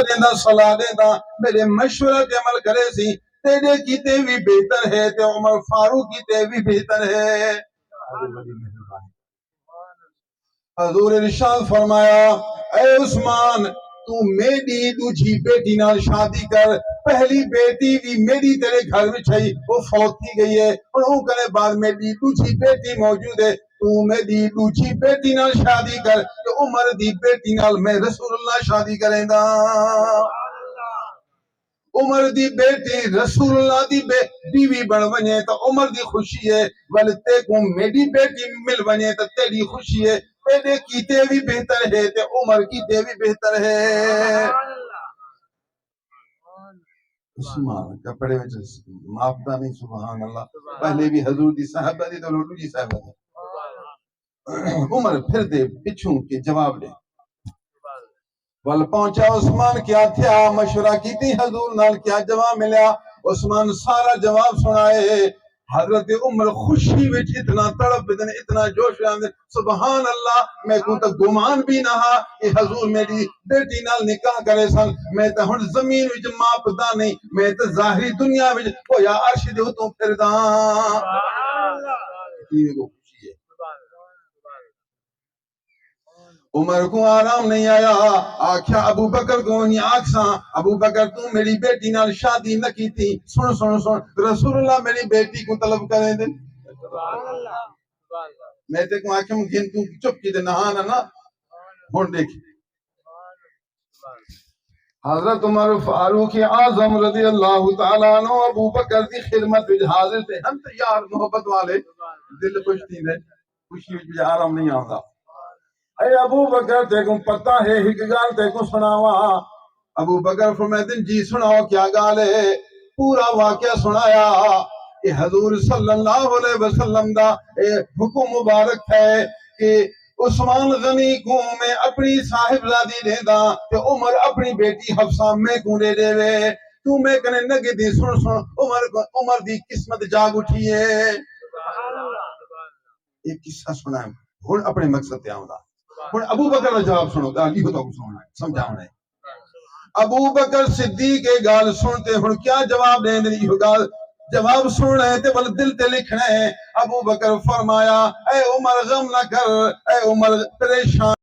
دینا صلاح دینا میرے مشورہ کے عمل کرے سی تیرے کیتے بھی بہتر ہے تے عمر فاروق کیتے بھی بہتر ہے. حضور ارشاد فرمایا اے عثمان تو میری دوجی بیٹی نال شادی کر. پہلی بیٹی بھی میری تیرے گھر میں چھئی وہ فوت کی گئی ہے اور ان کے بعد میری دوجی بیٹی موجود ہے. تو میری دوجی بیٹی نال شادی کر تو عمر دی بیٹی نال میں رسول اللہ شادی کریں گا. عمر دی بیٹی رسول اللہ دی بیوی بن ونجے تو عمر دی خوشی ہے ول تے کو میری بیٹی مل ونجے تو تیری خوشی ہے. تیرے کیتے بھی بہتر ہے تے عمر کیتے بھی بہتر ہے. عثمان کپڑے وچ معافتا نہیں سبحان اللہ. پہلے بھی حضور دی صحابہ دی تو لوٹو جی صحابہ دی. عمر پھر دے پچھوں کے جواب دے ول پہنچا. عثمان کیا تھیا مشورہ کیتی حضور نال کیا جواب ملیا. عثمان سارا جواب سنائے. حضرت عمر خوشی وچ اتنا تڑپ اتنا جوش آندے سبحان اللہ. میں کو تو گمان بھی نہ ہا کہ حضور میری بیٹی نال نکاح کرے سن. میں تے ہن زمین وچ ماپدا نہیں میں تے ظاہری دنیا وچ ہویا عرش دے اتوں پھردا. عمر کو آرام نہیں آیا. آکھیا ابو بکر کو نہیں آکھساں ابو بکر تو میری بیٹی نال شادی نہ کی تھی. سن سن سن رسول اللہ میری بیٹی کو طلب کریں دے. میں تے کو آکھم گن تو چپ کی دے نہا نہ ہن دیکھ حضرت عمر فاروق اعظم رضی اللہ تعالی عنہ ابو بکر دی خدمت وچ حاضر تھے. ہم تیار محبت والے دل خوش تھی دے خوشی وچ آرام نہیں آندا. اے ابو بکر تے کو پتہ ہے ایک گل تے کو سناواں. ابو بکر فرماتے ہیں جی سناؤ کیا گل ہے. پورا واقعہ سنایا. کہ حضور صلی اللہ علیہ وسلم دا حکم مبارک ہے کہ عثمان غنی کو میں اپنی صاحبزادی دے دا تے عمر اپنی بیٹی حفصہ میں کو دے دے وے. تو میں کنے نگے دی سن سن عمر دی قسمت جاگ اٹھی ہے. ایک قصہ سنا ہے ہن اپنے مقصد تے آوندا. ہن ابو بکر کا جواب سنو گا یہ تو سننا ہے سمجھاونا ہے. ابو بکر صدیق کے گال سنتے ہن کیا جواب دیں دے یہ گال جواب سننا ہے تے بل دل تے لکھنا ہے. ابو بکر فرمایا اے عمر غم نہ کر. اے عمر پریشان